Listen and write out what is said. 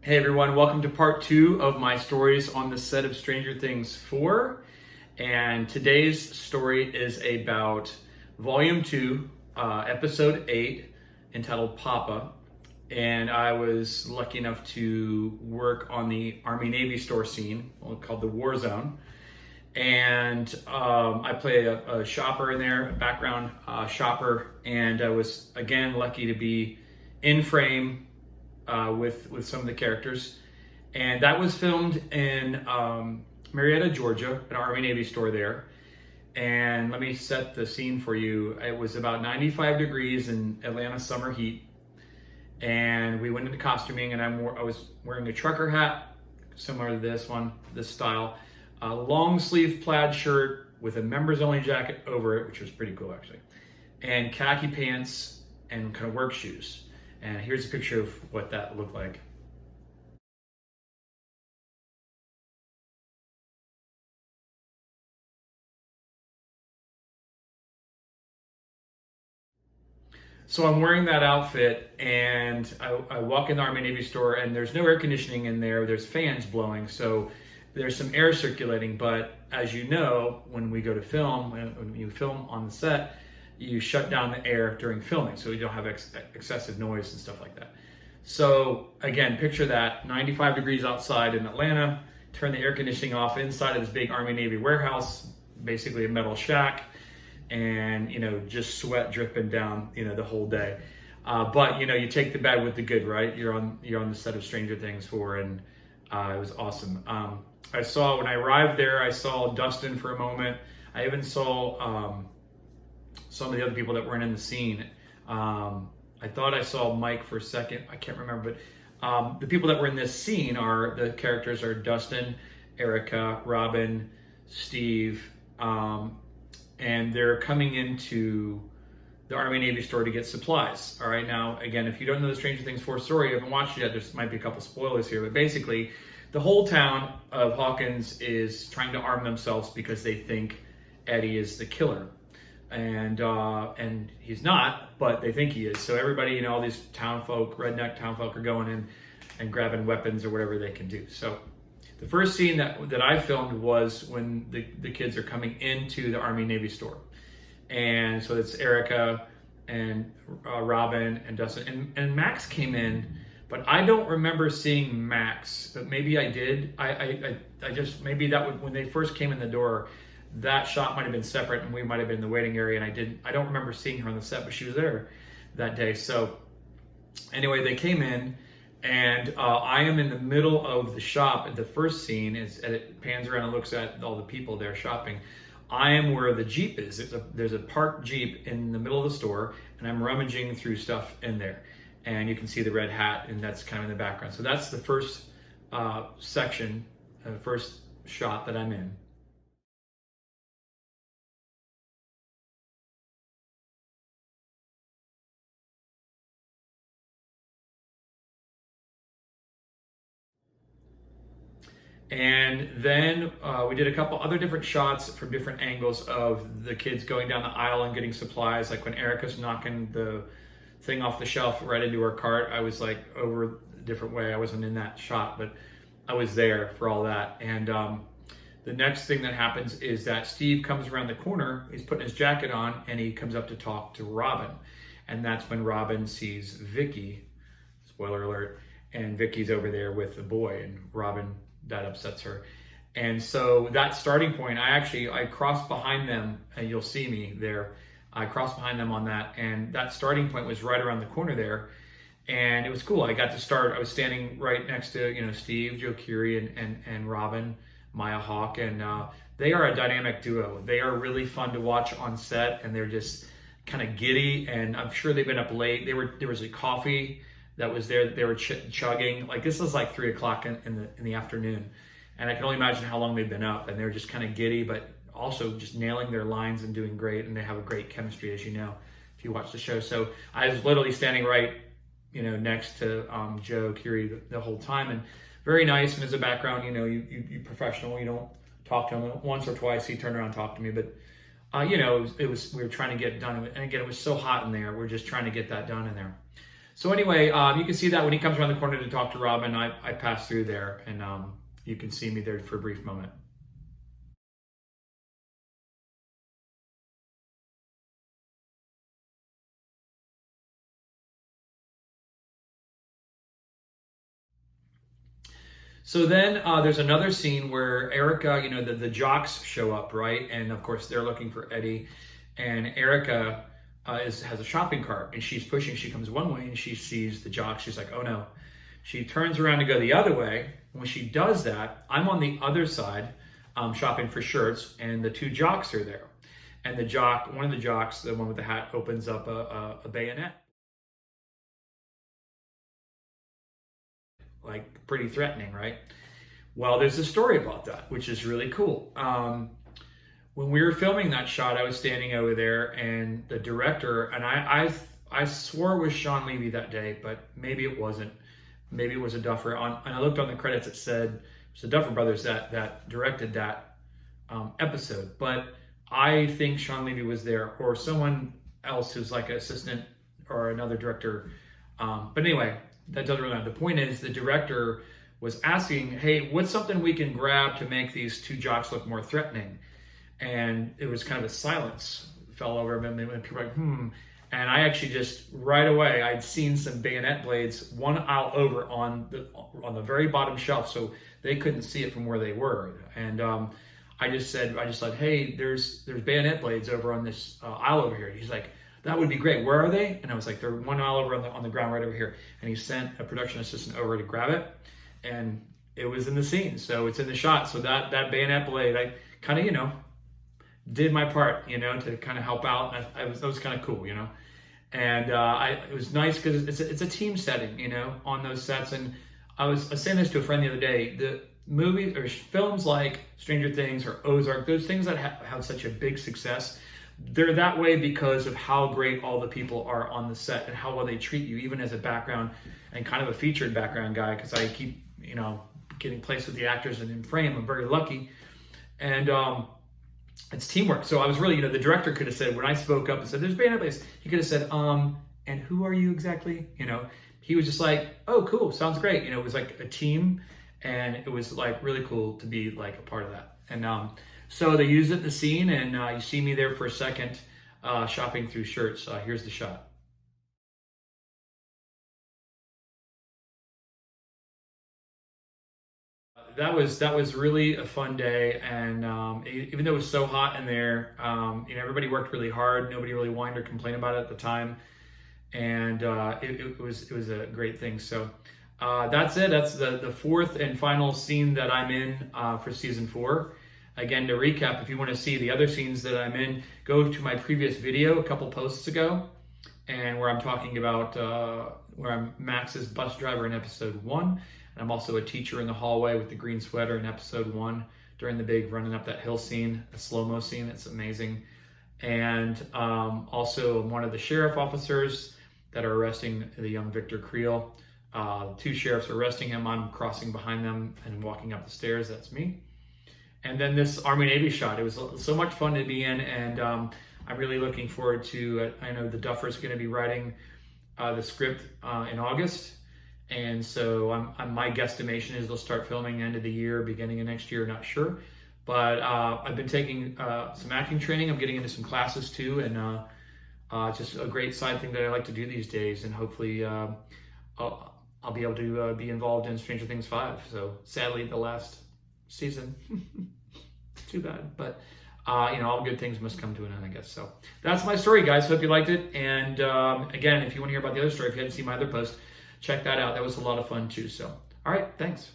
Hey everyone, welcome to part 2 of my stories on the set of Stranger Things 4. And today's story is about Volume 2, Episode 8, entitled Papa. And I was lucky enough to work on the Army-Navy store scene called the War Zone. And I play a shopper in there, a background shopper. And I was, again, lucky to be in frame with some of the characters, and that was filmed in Marietta, Georgia, an Army-Navy store there. And let me set the scene for you. It was about 95 degrees in Atlanta summer heat, and we went into costuming, and I was wearing a trucker hat, similar to this style, a long sleeve plaid shirt with a members only jacket over it, which was pretty cool actually, and khaki pants and kind of work shoes. And here's a picture of what that looked like. So I'm wearing that outfit, and I walk in the Army-Navy store, and there's no air conditioning in there. There's fans blowing, so there's some air circulating. But as you know, when we go to film, when you film on the set, you shut down the air during filming, so you don't have excessive noise and stuff like that. So again, picture that, 95 degrees outside in Atlanta, turn the air conditioning off inside of this big Army-Navy warehouse, basically a metal shack, and just sweat dripping down the whole day. But you take the bad with the good, right? You're on the set of Stranger Things 4, and it was awesome. When I arrived there, I saw Dustin for a moment. I even saw some of the other people that weren't in the scene. I thought I saw Mike for a second. I can't remember, but the people that were in this scene the characters are Dustin, Erica, Robin, Steve, and they're coming into the Army-Navy store to get supplies. All right, now, again, if you don't know the Stranger Things 4 story, you haven't watched it yet, there might be a couple spoilers here, but basically, the whole town of Hawkins is trying to arm themselves because they think Eddie is the killer. And he's not, but they think he is. So everybody, all these redneck town folk are going in and grabbing weapons or whatever they can do. So the first scene that I filmed was when the kids are coming into the Army-Navy store. And so it's Erica and Robin and Dustin. And Max came in, but I don't remember seeing Max, but maybe I did. I just, maybe when they first came in the door, that shot might have been separate, and we might have been in the waiting area, and I don't remember seeing her on the set, but she was there that day. So anyway, they came in, and I am in the middle of the shop at the first scene. It pans around and looks at all the people there shopping. I am where the Jeep is. There's a parked Jeep in the middle of the store, and I'm rummaging through stuff in there. And you can see the red hat, and that's kind of in the background. So that's the first section, first shot that I'm in. And then we did a couple other different shots from different angles of the kids going down the aisle and getting supplies. Like when Erica's knocking the thing off the shelf right into her cart, I was like over a different way. I wasn't in that shot, but I was there for all that. And the next thing that happens is that Steve comes around the corner. He's putting his jacket on, and he comes up to talk to Robin. And that's when Robin sees Vicky, spoiler alert, and Vicky's over there with the boy, and Robin, that upsets her. And so that starting point, I crossed behind them, and you'll see me there. I crossed behind them on that, and that starting point was right around the corner there. And it was cool. I got to start, I was standing right next to, Steve, Joe Curie, and Robin, Maya Hawke, and they are a dynamic duo. They are really fun to watch on set, and they're just kind of giddy, and I'm sure they've been up late. There was a coffee that was there, they were chugging. Like, this was like 3 o'clock in the afternoon, and I can only imagine how long they've been up, and they're just kind of giddy, but also just nailing their lines and doing great, and they have a great chemistry, as you know, if you watch the show. So I was literally standing right, next to Joe Curie the whole time, and very nice, and as a background, you professional, you don't talk to him. Once or twice he turned around and talked to me, but we were trying to get it done, and again, it was so hot in there, we're just trying to get that done in there. So anyway, you can see that when he comes around the corner to talk to Robin, I pass through there, and you can see me there for a brief moment. So then there's another scene where Erica, the Jocks show up, right? And of course they're looking for Eddie, and Erica has a shopping cart, and she's pushing. She comes one way, and she sees the Jocks. She's like, "Oh no!" She turns around to go the other way. When she does that, I'm on the other side, shopping for shirts, and the two Jocks are there. And one of the Jocks, the one with the hat, opens up a bayonet, like pretty threatening, right? Well, there's a story about that, which is really cool. When we were filming that shot, I was standing over there, and the director, and I swore it was Sean Levy that day, but maybe it wasn't. Maybe it was a Duffer. And I looked on the credits; it said it was the Duffer Brothers that directed that episode. But I think Sean Levy was there, or someone else who's like an assistant or another director. But anyway, that doesn't really matter. The point is, the director was asking, "Hey, what's something we can grab to make these two Jocks look more threatening?" And it was kind of a silence fell over them, and people were like, And I actually just right away, I'd seen some bayonet blades one aisle over on the very bottom shelf, so they couldn't see it from where they were. And I just said, "Hey, there's bayonet blades over on this aisle over here." He's like, "That would be great. Where are they?" And I was like, "They're one aisle over on the ground right over here." And he sent a production assistant over to grab it, and it was in the scene, so it's in the shot. So that bayonet blade, I kind of did my part, to kind of help out. That was kind of cool, And it was nice because it's a team setting, on those sets. And I was saying this to a friend the other day. The movies or films like Stranger Things or Ozark, those things that have such a big success, they're that way because of how great all the people are on the set and how well they treat you, even as a background and kind of a featured background guy. Because I keep, getting placed with the actors and in frame. I'm very lucky, and it's teamwork. So I was really, the director could have said, when I spoke up and said, "There's bayonet blades," he could have said, "And who are you exactly?" He was just like, "Oh, cool, sounds great." It was like a team, and it was like really cool to be like a part of that. And so they used it in the scene, and you see me there for a second, shopping through shirts. Here's the shot. That was really a fun day, and even though it was so hot in there, everybody worked really hard. Nobody really whined or complained about it at the time, and it was a great thing. So that's it. That's the fourth and final scene that I'm in for season 4. Again, to recap, if you want to see the other scenes that I'm in, go to my previous video a couple posts ago, and where I'm talking about where I'm Max's bus driver in episode 1. And I'm also a teacher in the hallway with the green sweater in episode 1 during the big running up that hill scene, the slow-mo scene. That's amazing. And also I'm one of the sheriff officers that are arresting the young Victor Creel. 2 sheriffs are arresting him. I'm crossing behind them and walking up the stairs. That's me. And then this Army-Navy shot. It was so much fun to be in, and I'm really looking forward to it. I know the Duffer's going to be writing the script in August. And so my guesstimation is they'll start filming end of the year, beginning of next year, not sure. But I've been taking some acting training. I'm getting into some classes too, and just a great side thing that I like to do these days. And hopefully I'll be able to be involved in Stranger Things 5. So sadly, the last season, too bad. But all good things must come to an end, I guess. So that's my story, guys. Hope you liked it. And again, if you want to hear about the other story, if you hadn't seen my other post, check that out. That was a lot of fun too. So, all right, thanks.